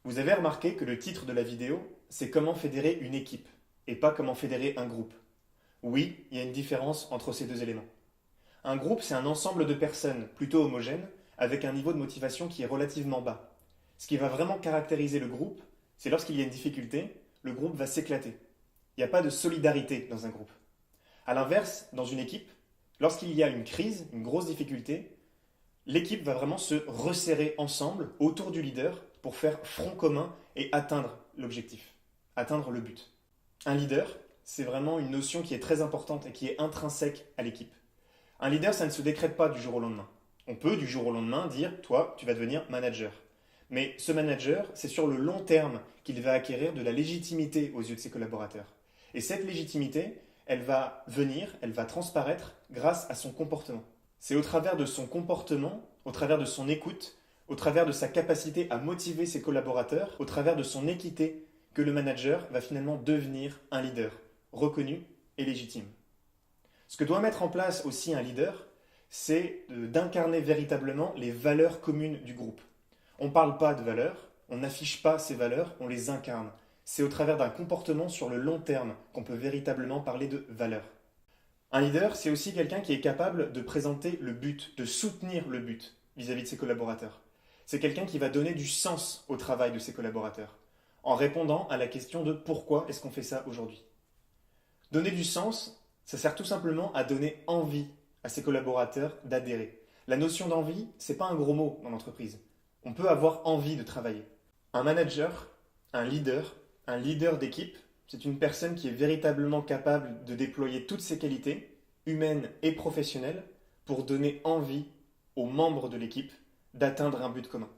Vous avez remarqué que le titre de la vidéo, c'est comment fédérer une équipe et pas comment fédérer un groupe. Oui, il y a une différence entre ces deux éléments. Un groupe, c'est un ensemble de personnes plutôt homogènes avec un niveau de motivation qui est relativement bas. Ce qui va vraiment caractériser le groupe, c'est lorsqu'il y a une difficulté, le groupe va s'éclater. Il n'y a pas de solidarité dans un groupe. A l'inverse, dans une équipe, lorsqu'il y a une crise, une grosse difficulté, l'équipe va vraiment se resserrer ensemble autour du leader pour faire front commun et atteindre l'objectif, atteindre le but. Un leader, c'est vraiment une notion qui est très importante et qui est intrinsèque à l'équipe. Un leader, ça ne se décrète pas du jour au lendemain. On peut du jour au lendemain dire, toi, tu vas devenir manager. Mais ce manager, c'est sur le long terme qu'il va acquérir de la légitimité aux yeux de ses collaborateurs. Et cette légitimité, elle va venir, elle va transparaître grâce à son comportement. C'est au travers de son comportement, au travers de son écoute, au travers de sa capacité à motiver ses collaborateurs, au travers de son équité, que le manager va finalement devenir un leader, reconnu et légitime. Ce que doit mettre en place aussi un leader, c'est d'incarner véritablement les valeurs communes du groupe. On ne parle pas de valeurs, on n'affiche pas ces valeurs, on les incarne. C'est au travers d'un comportement sur le long terme qu'on peut véritablement parler de valeurs. Un leader, c'est aussi quelqu'un qui est capable de présenter le but, de soutenir le but vis-à-vis de ses collaborateurs. C'est quelqu'un qui va donner du sens au travail de ses collaborateurs, en répondant à la question de pourquoi est-ce qu'on fait ça aujourd'hui. Donner du sens, ça sert tout simplement à donner envie à ses collaborateurs d'adhérer. La notion d'envie, c'est pas un gros mot dans l'entreprise. On peut avoir envie de travailler. Un manager, un leader d'équipe, c'est une personne qui est véritablement capable de déployer toutes ses qualités, humaines et professionnelles, pour donner envie aux membres de l'équipe d'atteindre un but commun.